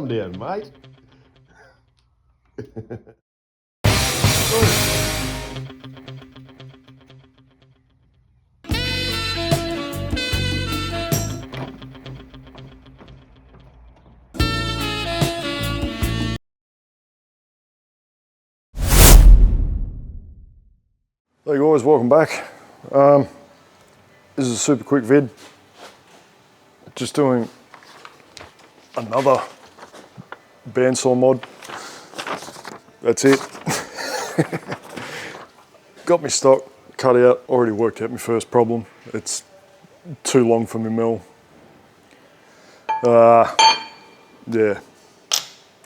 Calm down, mate. Hey guys, welcome back. This is a super quick vid. Just doing another bandsaw mod. That's it. Got my stock cut out, already worked out my first problem. It's too long for my mill. Yeah,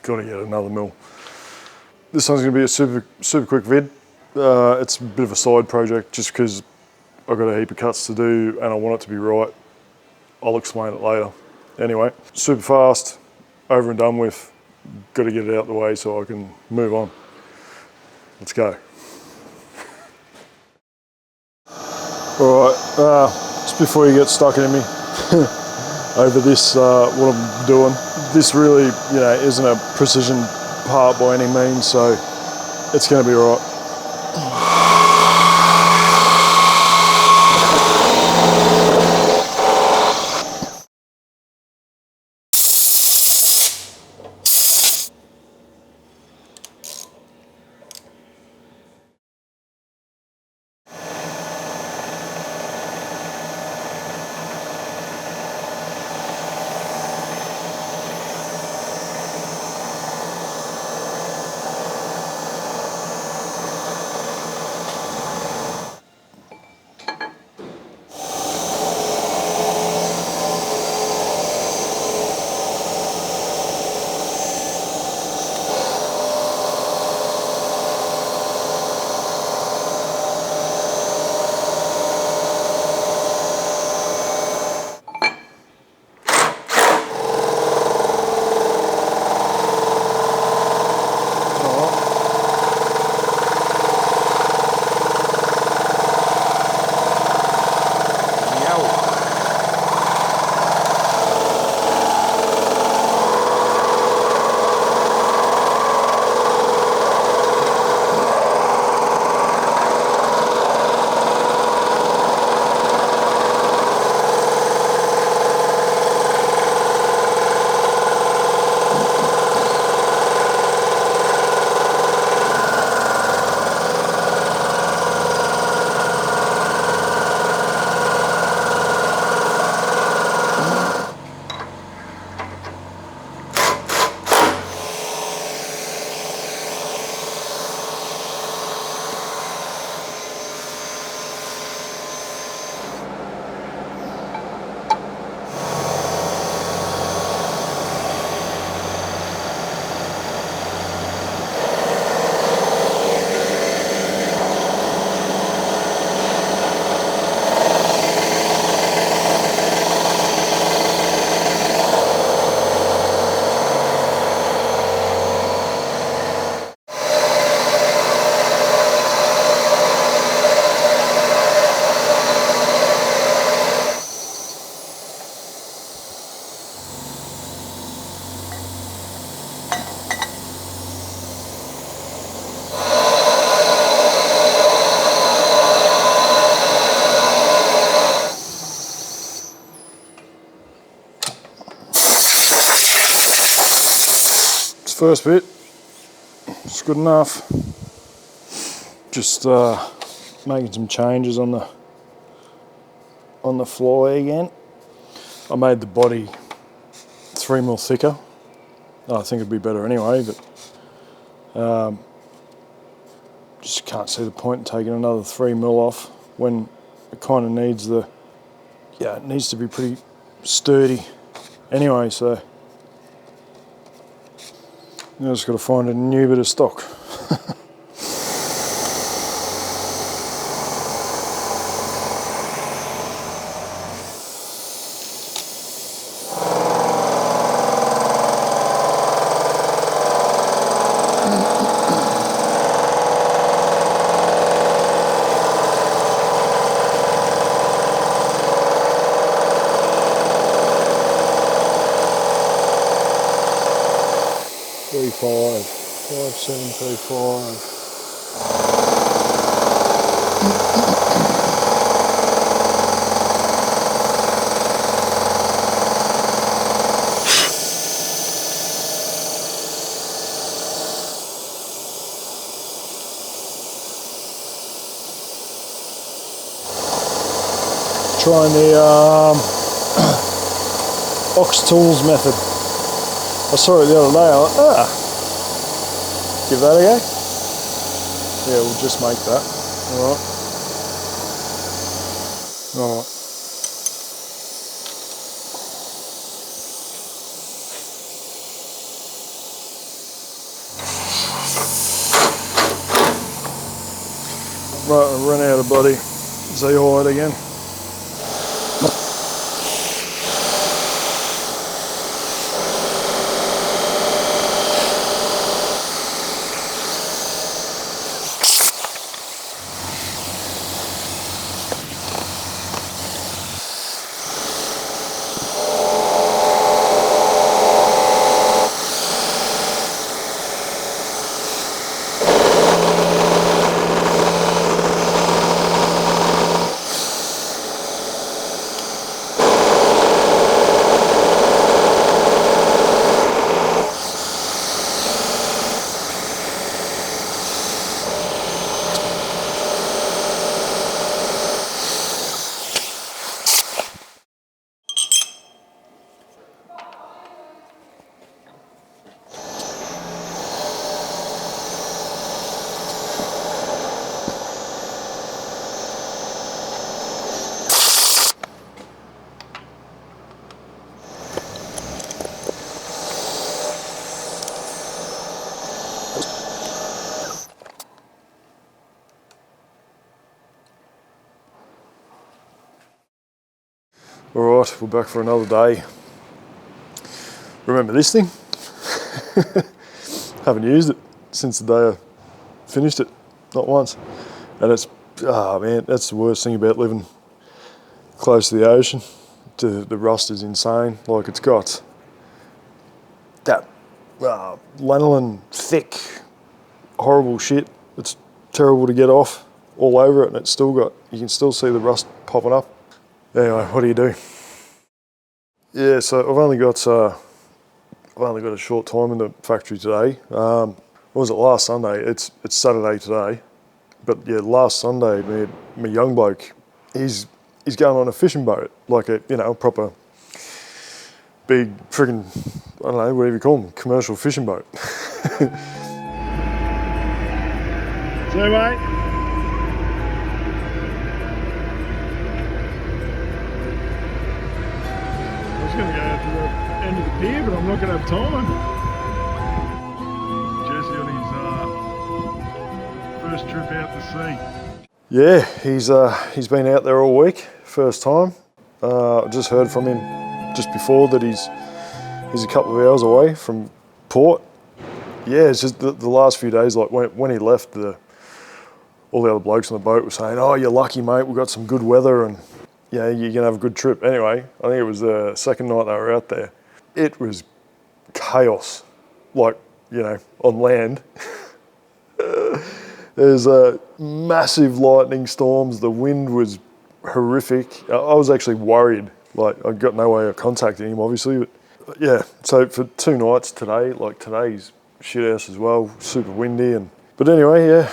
gotta get another mill. This one's gonna be a super quick vid. It's a bit of a side project just because I've got a heap of cuts to do and I want it to be right. I'll explain it later. Anyway, super fast, over and done with. Got to get it out of the way so I can move on. Let's go. All right, just before you get stuck in me over this, what I'm doing, this really, isn't a precision part by any means, so it's going to be all right. First bit, it's good enough. Just making some changes on the fly again. I made the body 3mm thicker. I think it'd be better anyway, but just can't see the point in taking another 3mm off when it kind of needs it needs to be pretty sturdy anyway, so now just got to find a new bit of stock. 5735. Trying the Ox Tools method. I saw it the other day, I went, give that a go. Yeah, we'll just make that. Alright. Alright. Right, I run out of bloody Z-hide again. Alright, we're back for another day. Remember this thing? Haven't used it since the day I finished it, not once. And it's, man, that's the worst thing about living close to the ocean. The rust is insane. Like, it's got that lanolin thick, horrible shit. It's terrible to get off all over it, and it's still got, you can still see the rust popping up. Anyway, what do you do? Yeah, so I've only got a short time in the factory today. What was it, last Sunday? It's Saturday today, but yeah, last Sunday, my young bloke, he's going on a fishing boat, like a, you know, proper big friggin', I don't know, whatever you call them, commercial fishing boat. So mate. I was going to go to the end of the pier, but I'm not going to have time. Jesse on his first trip out to sea. Yeah, he's been out there all week, first time. I just heard from him just before that he's a couple of hours away from port. Yeah, it's just the last few days, like when he left, all the other blokes on the boat were saying, "Oh, you're lucky, mate. We've got some good weather, and yeah, you're gonna have a good trip." Anyway, I think it was the second night they were out there. It was chaos, like, you know, on land. There's massive lightning storms. The wind was horrific. I was actually worried. Like, I got no way of contacting him, obviously. But yeah, so for 2 nights today, like today's shit house as well, super windy. But anyway, yeah,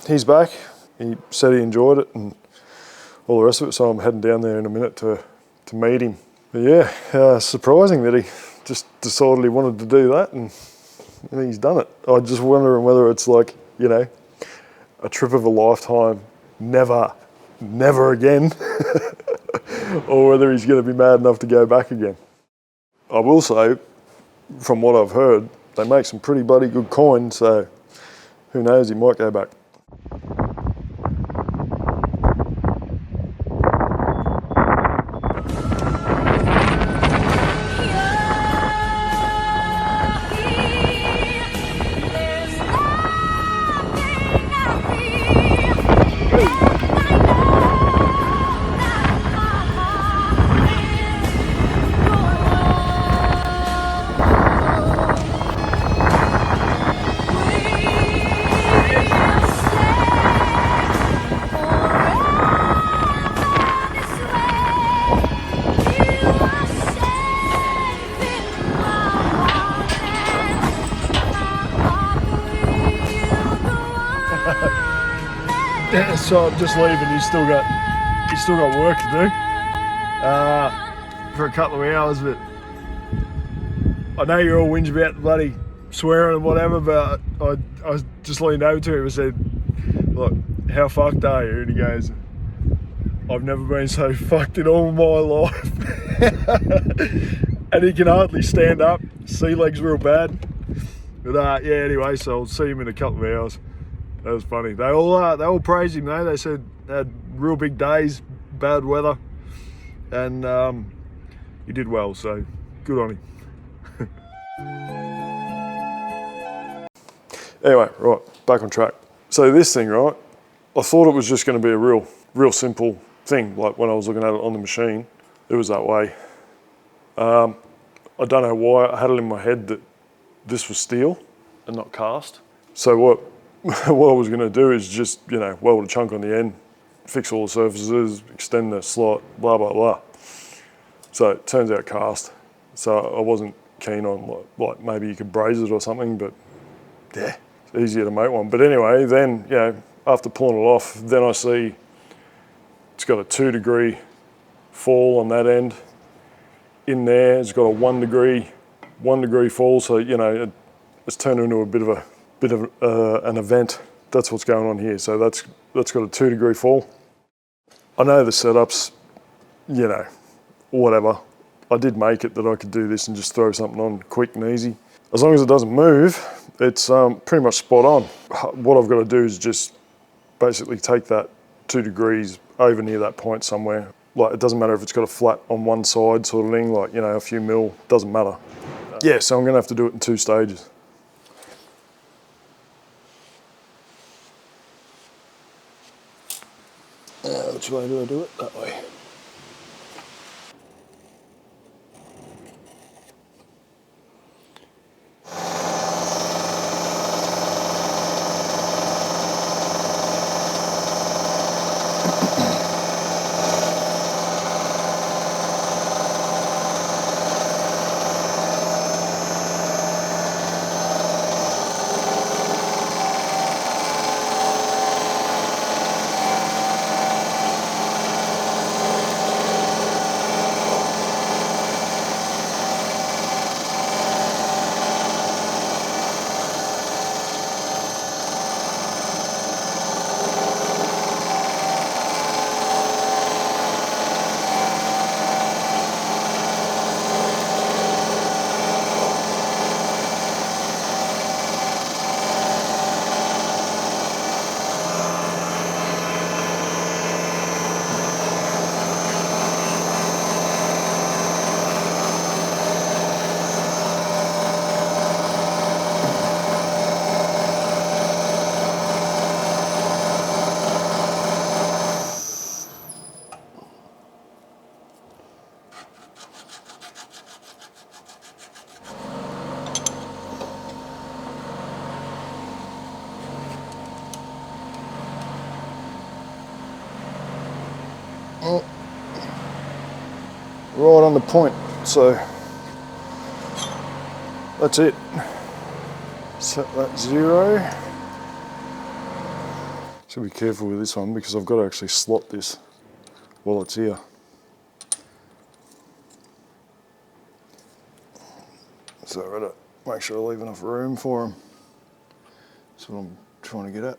he's back. He said he enjoyed it and all the rest of it, so I'm heading down there in a minute to meet him. But yeah, surprising that he just decided he wanted to do that, and he's done it. I'm just wondering whether it's like, you know, a trip of a lifetime, never again, or whether he's going to be mad enough to go back again. I will say, from what I've heard, they make some pretty bloody good coin, so who knows, he might go back. so I'm just leaving. He's still got work to do for a couple of hours. But I know you're all whinge about the bloody swearing and whatever. But I just leaned over to him and said, "Look, how fucked are you?" And he goes, "I've never been so fucked in all my life." And he can hardly stand up. Sea legs real bad. But yeah, anyway, so I'll see him in a couple of hours. That was funny. They all praised him though. They said they had real big days, bad weather, and he did well. So good on him. Anyway, right, back on track. So this thing, right, I thought it was just going to be a real simple thing. Like when I was looking at it on the machine, it was that way. I don't know why I had it in my head that this was steel and not cast. So what I was going to do is just, weld a chunk on the end, fix all the surfaces, extend the slot, blah, blah, blah. So it turns out cast. So I wasn't keen on like maybe you could braze it or something, but yeah, it's easier to make one. But anyway, then, after pulling it off, then I see it's got a 2 degree fall on that end. In there, it's got a 1 degree fall. So, it's turned into a bit of an event. That's what's going on here. So that's got a 2 degree fall. I know the setups, whatever. I did make it that I could do this and just throw something on quick and easy. As long as it doesn't move, it's pretty much spot on. What I've got to do is just basically take that 2 degrees over near that point somewhere. Like, it doesn't matter if it's got a flat on one side sort of thing, like, a few mil, doesn't matter. Yeah, so I'm gonna have to do it in 2 stages. Which way do I do it? That way. Oh, right on the point, so that's it. Set that 0. Should be careful with this one because I've got to actually slot this while it's here. So I've got to make sure I leave enough room for them. That's what I'm trying to get at.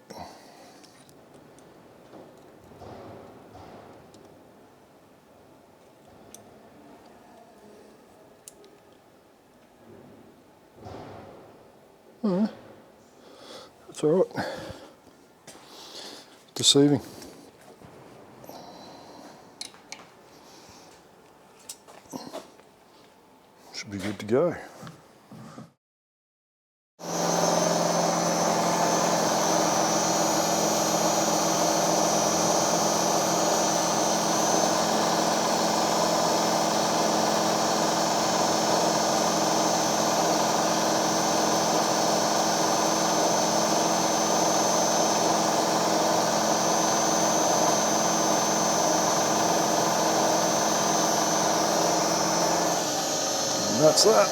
That's all right. Deceiving. Should be good to go. And that's that.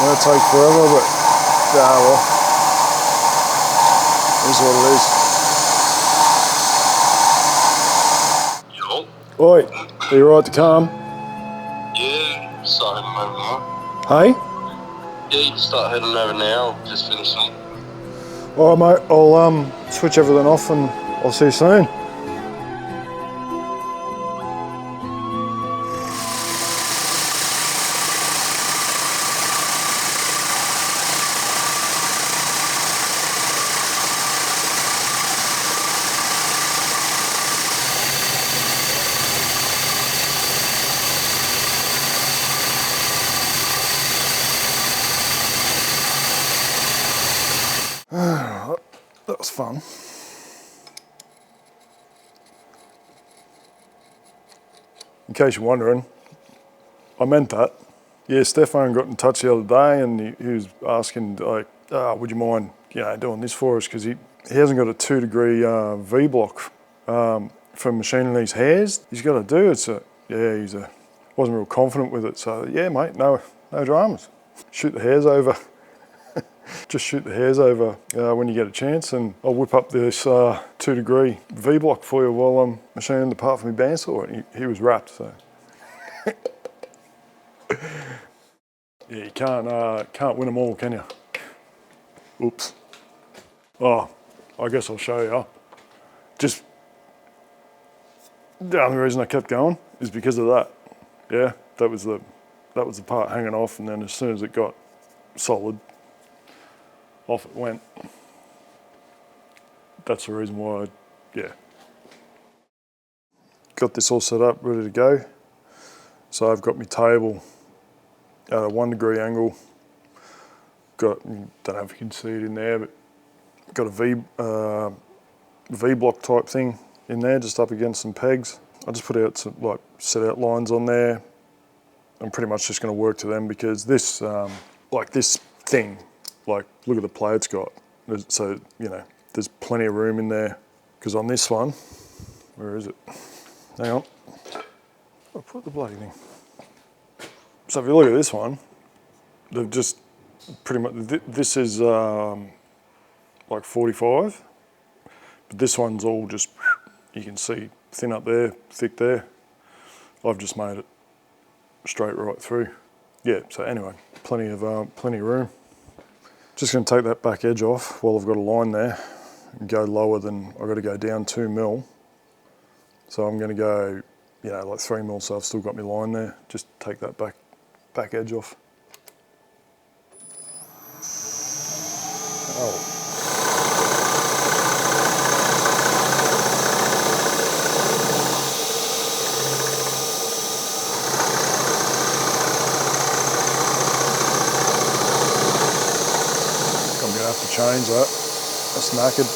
Gonna take forever, but well, this is what it is. Oi, are you right to come? Yeah, start heading over now. Hey? Yeah, you can start heading over now. Just finishing. All right, mate. I'll switch everything off and I'll see you soon. That was fun. In case you're wondering, I meant that. Yeah, Stefan got in touch the other day and he was asking, like, would you mind, doing this for us? Because he hasn't got a 2 degree V block for machining these hairs. He's got to do it. So yeah, wasn't real confident with it. So yeah, mate, no dramas. Shoot the hairs over. Just shoot the hairs over when you get a chance, and I'll whip up this 2 degree V block for you while I'm machining the part for my bandsaw. He was wrapped, so. Yeah, you can't win them all, can you? Oops. Oh, I guess I'll show you. Just the only reason I kept going is because of that. Yeah, that was the part hanging off, and then as soon as it got solid, off it went. That's the reason why got this all set up, ready to go. So I've got my table at a 1 degree angle. Don't know if you can see it in there, but got a V block type thing in there, just up against some pegs. I just put out some set out lines on there. I'm pretty much just going to work to them because this this thing, look at the play it's got. So there's plenty of room in there. Because on this one, where is it? Hang on. I put the bloody thing. So if you look at this one, they've just pretty much, this is 45, but this one's all just, you can see thin up there, thick there. I've just made it straight right through. Yeah, so anyway, plenty of room. Just going to take that back edge off while I've got a line there and go lower than, I've got to go down 2 mil. So I'm going to go, 3 mil, so I've still got my line there. Just take that back edge off. Oh. I'm going to have to change that. That's knackered.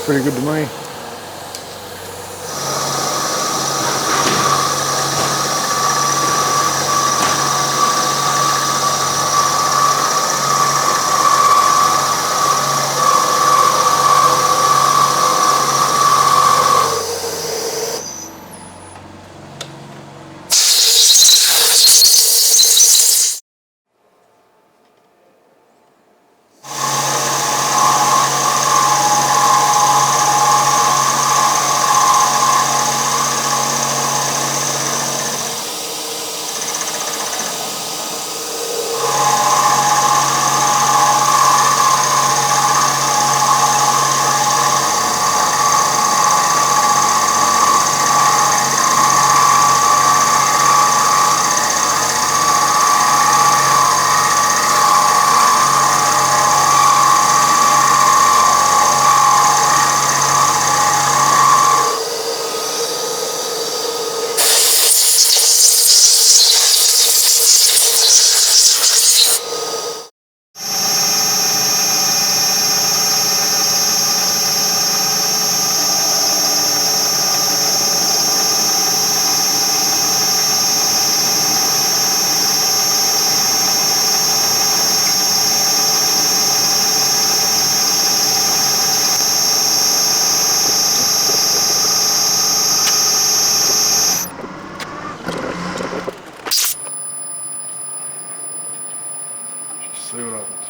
Pretty good to me. see what happens.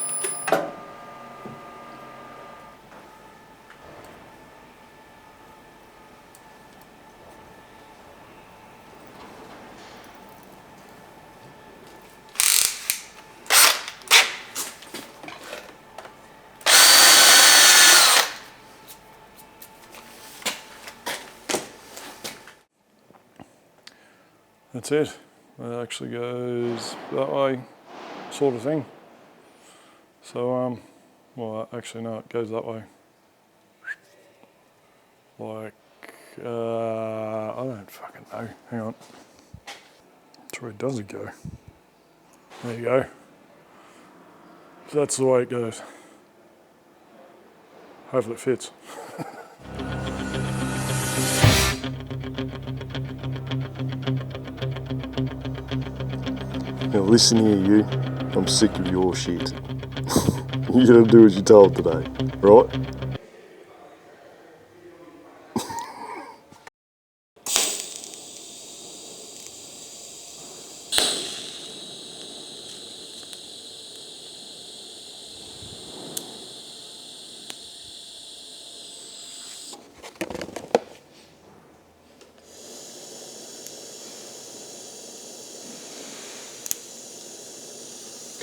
That's it. It actually goes that way, sort of thing. So, well, actually no, it goes that way. Like, I don't fucking know. Hang on. That's where does it go? There you go. So that's the way it goes. Hopefully it fits. Now listen here, you. I'm sick of your shit. You gotta do as you're told today, right?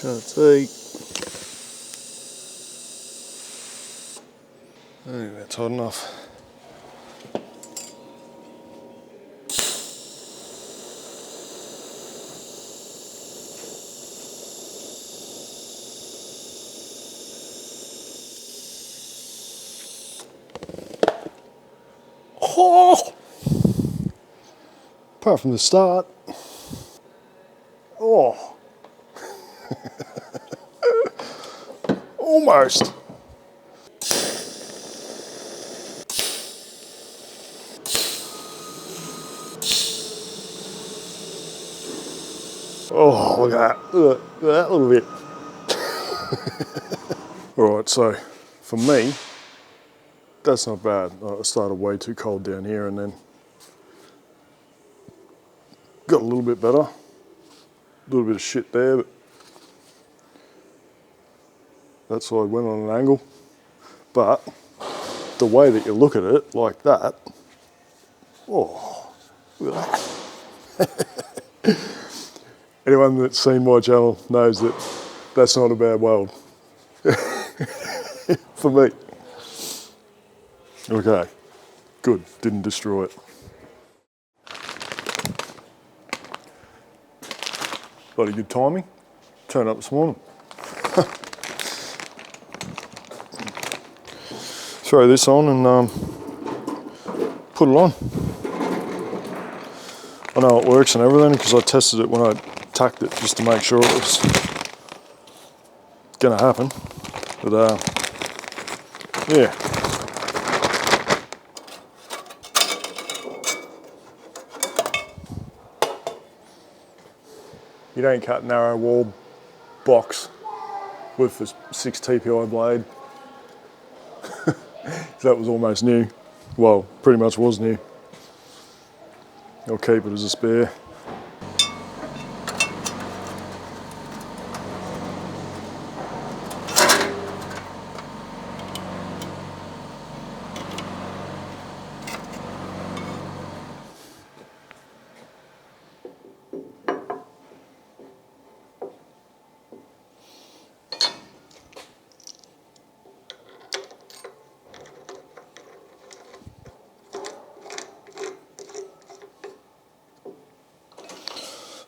Can't see. I think that's hot enough. Oh! Apart from the start. Oh. Almost. Oh, look at that. Look at that little bit. Alright, so for me, that's not bad. I started way too cold down here and then got a little bit better. A little bit of shit there, but that's why I went on an angle. But the way that you look at it, like that, oh, look at that. Anyone that's seen my channel knows that that's not a bad weld. For me. Okay, good, didn't destroy it. Bloody good timing. Turned up this morning. Throw this on and put it on. I know it works and everything because I tested it when I tacked it just to make sure it was gonna happen. But yeah. You don't cut narrow wall box with the 6 TPI blade. That was almost new. Well, pretty much was new. I'll keep it as a spare.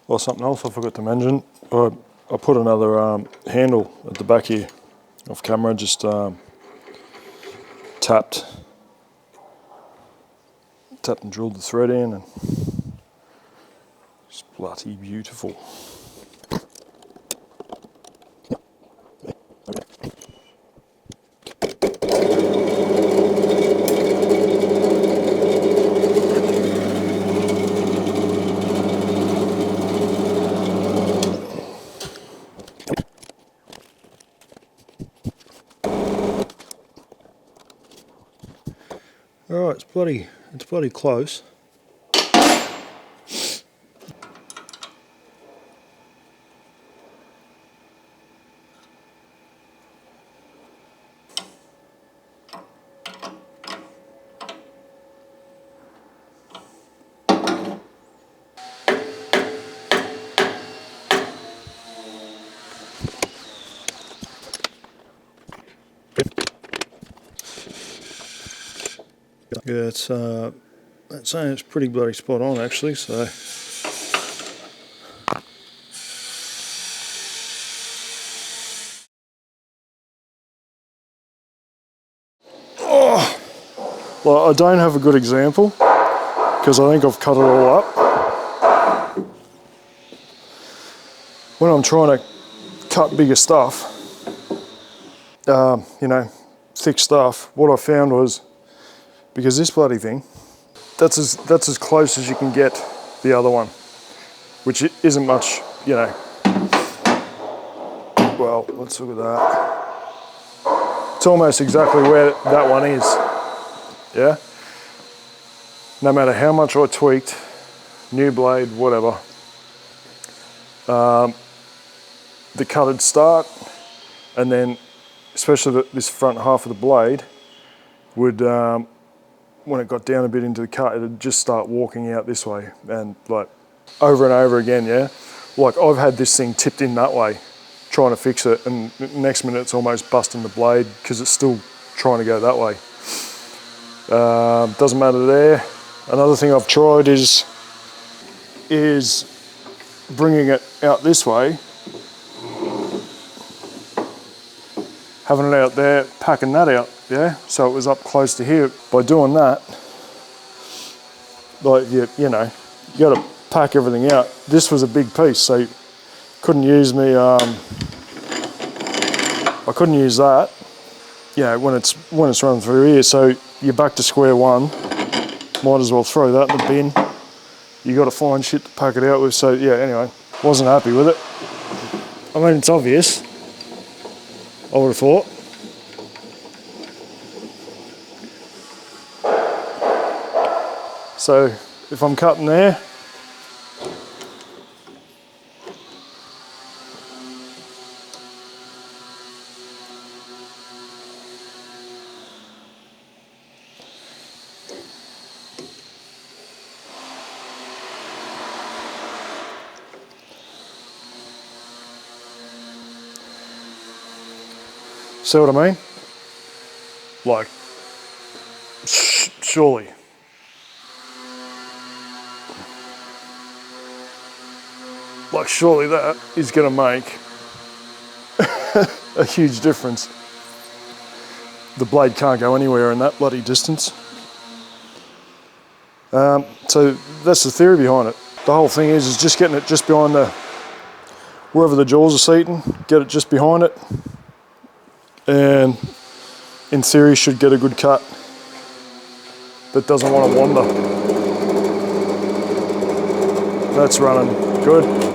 Well, something else I forgot to mention. I put another handle at the back here off camera, just tapped and drilled the thread in, and it's bloody beautiful. All right, it's bloody close. Yeah, it's saying it's pretty bloody spot on actually, so. Oh, well, I don't have a good example because I think I've cut it all up. When I'm trying to cut bigger stuff, you know, thick stuff, what I found was, because this bloody thing, that's as close as you can get the other one, which isn't much, you know. Well, let's look at that. It's almost exactly where that one is, yeah? No matter how much I tweaked, new blade, whatever, the cut would start, and then especially this front half of the blade would, when it got down a bit into the cut, it'd just start walking out this way, and like over and over again, yeah? Like I've had this thing tipped in that way, trying to fix it, and next minute it's almost busting the blade because it's still trying to go that way. Doesn't matter there. Another thing I've tried is bringing it out this way, having it out there, packing that out, yeah? So it was up close to here. By doing that, like, you know, you gotta pack everything out. This was a big piece, so couldn't use me, I couldn't use that, you know, when it's running through here, so you're back to square one. Might as well throw that in the bin. You gotta find shit to pack it out with, so yeah, anyway, wasn't happy with it. I mean, it's obvious, I would have thought. So if I'm cutting there, see what I mean? Like, surely. Like, surely that is going to make a huge difference. The blade can't go anywhere in that bloody distance. So that's the theory behind it. The whole thing is just getting it just behind wherever the jaws are seating, get it just behind it, and in theory should get a good cut that doesn't want to wander. That's running good.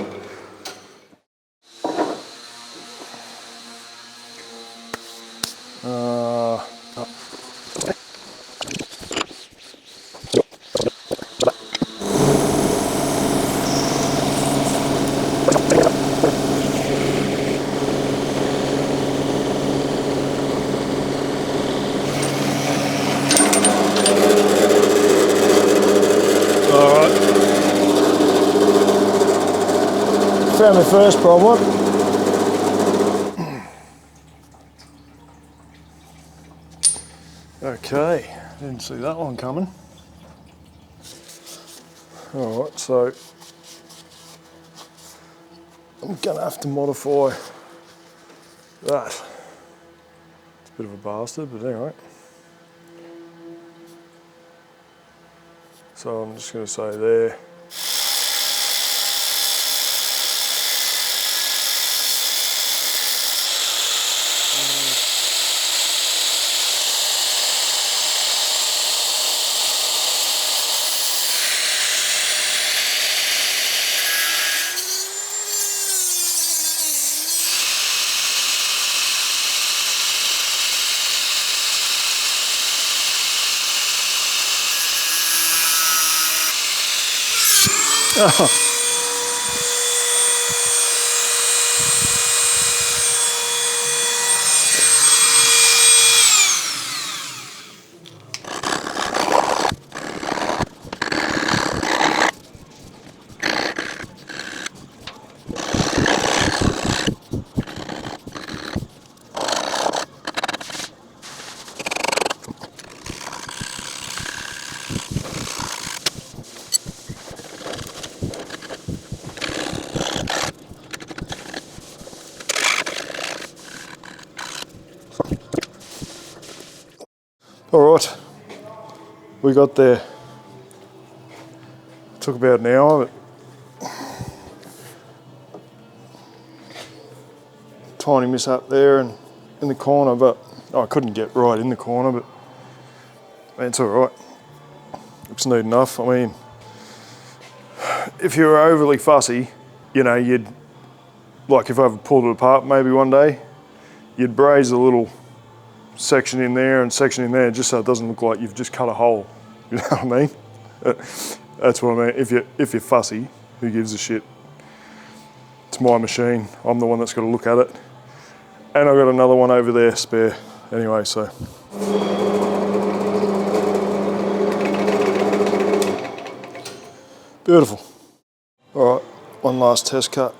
Found my first problem. Okay, didn't see that one coming. Alright, so I'm gonna have to modify that. It's a bit of a bastard, but anyway. So I'm just gonna say there. Oh. All right, we got there. Took about an hour, but tiny mishap there and in the corner, but I couldn't get right in the corner, but man, it's all right. Looks neat enough. I mean, if you were overly fussy, you know, you'd, like if I ever pulled it apart maybe one day, you'd braze a little section in there and section in there just so it doesn't look like you've just cut a hole. You know what I mean? That's what I mean. If you're fussy, who gives a shit? It's my machine. I'm the one that's got to look at it. And I've got another one over there spare anyway, so. Beautiful. All right, one last test cut.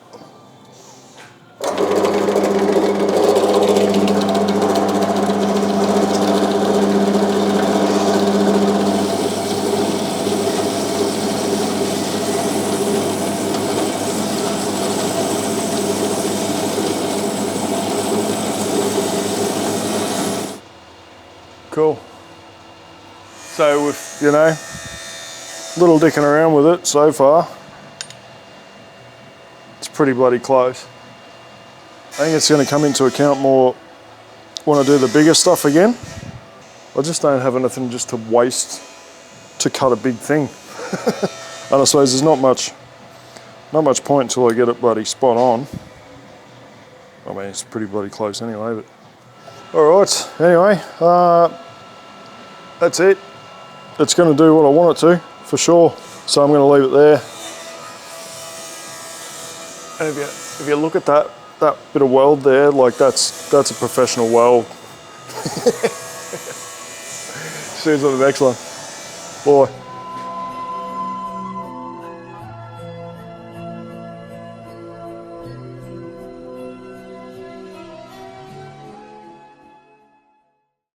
Cool. So with, you know, little dicking around with it so far, it's pretty bloody close. I think it's going to come into account more when I do the bigger stuff again. I just don't have anything just to waste to cut a big thing. And I suppose there's not much point until I get it bloody spot on. I mean, it's pretty bloody close anyway, but all right, anyway, that's it. It's going to do what I want it to, for sure. So I'm going to leave it there. And if you look at that bit of weld there, like that's a professional weld. See you on the next one. Bye.